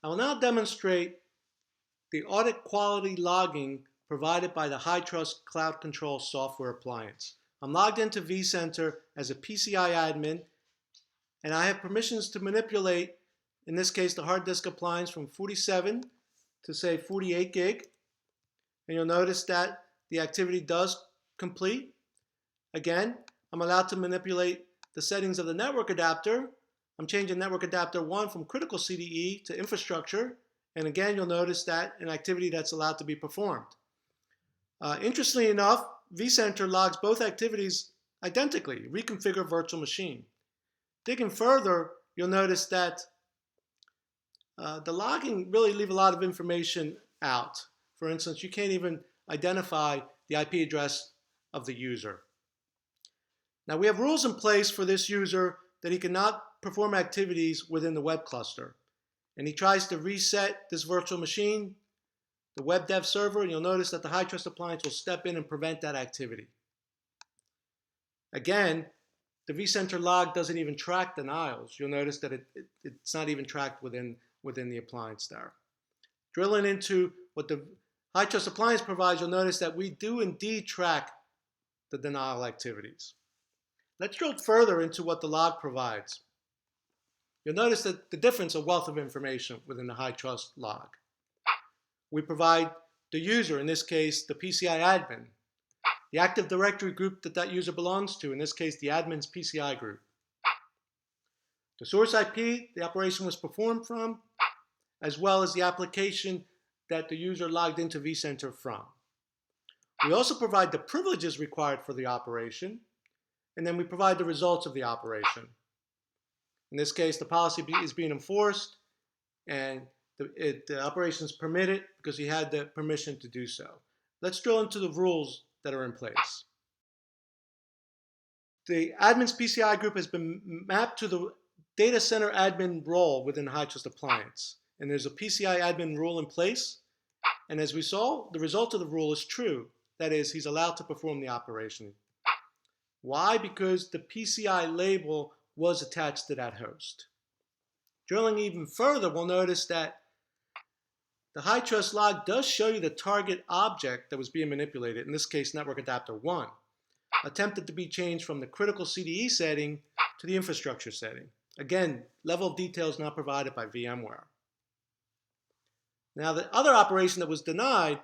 I will now demonstrate the audit quality logging provided by the HyTrust CloudControl software appliance. I'm logged into vCenter as a PCI admin, and I have permissions to manipulate, in this case, the hard disk appliance from 47 to say 48 gig. And you'll notice that the activity does complete. Again, I'm allowed to manipulate the settings of the network adapter. I'm changing network adapter 1 from critical CDE to infrastructure. And again, you'll notice that an activity that's allowed to be performed. Interestingly enough, vCenter logs both activities identically, reconfigure virtual machine. Digging further, you'll notice that the logging really leave a lot of information out. For instance, you can't even identify the IP address of the user. Now we have rules in place for this user that he cannot perform activities within the web cluster. And he tries to reset this virtual machine, the web dev server, and you'll notice that the HyTrust appliance will step in and prevent that activity. Again, the vCenter log doesn't even track denials. You'll notice that it's not even tracked within the appliance there. Drilling into what the HyTrust appliance provides, you'll notice that we do indeed track the denial activities. Let's drill further into what the log provides. You'll notice that the difference, a wealth of information within the HyTrust log. We provide the user, in this case, the PCI admin, the Active Directory group that user belongs to, in this case, the admin's PCI group. The source IP the operation was performed from, as well as the application that the user logged into vCenter from. We also provide the privileges required for the operation, and then we provide the results of the operation. In this case, the policy is being enforced, and the operation is permitted because he had the permission to do so. Let's drill into the rules that are in place. The admin's PCI group has been mapped to the data center admin role within the HyTrust appliance. And there's a PCI admin rule in place. And as we saw, the result of the rule is true. That is, he's allowed to perform the operation. Why? Because the PCI label was attached to that host. Drilling even further, we'll notice that the HyTrust log does show you the target object that was being manipulated, in this case, network adapter 1, attempted to be changed from the critical CDE setting to the infrastructure setting. Again, level of detail is not provided by VMware. Now, the other operation that was denied,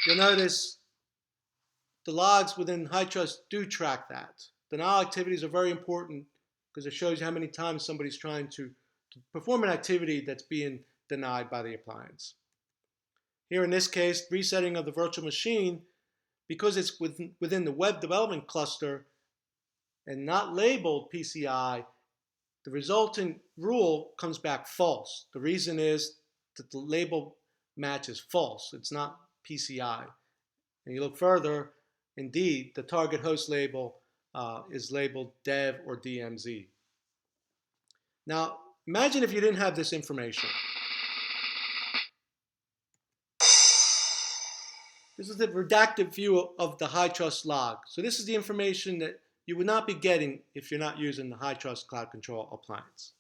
you'll notice the logs within HyTrust do track that. Denial activities are very important because it shows you how many times somebody's trying to perform an activity that's being denied by the appliance. Here in this case, resetting of the virtual machine, because it's within the web development cluster and not labeled PCI, the resulting rule comes back false. The reason is that the label match is false. It's not PCI. And you look further, indeed, the target host label is labeled dev or DMZ. Now, imagine if you didn't have this information. This is the redacted view of the HyTrust log. So this is the information that you would not be getting if you're not using the HyTrust CloudControl appliance.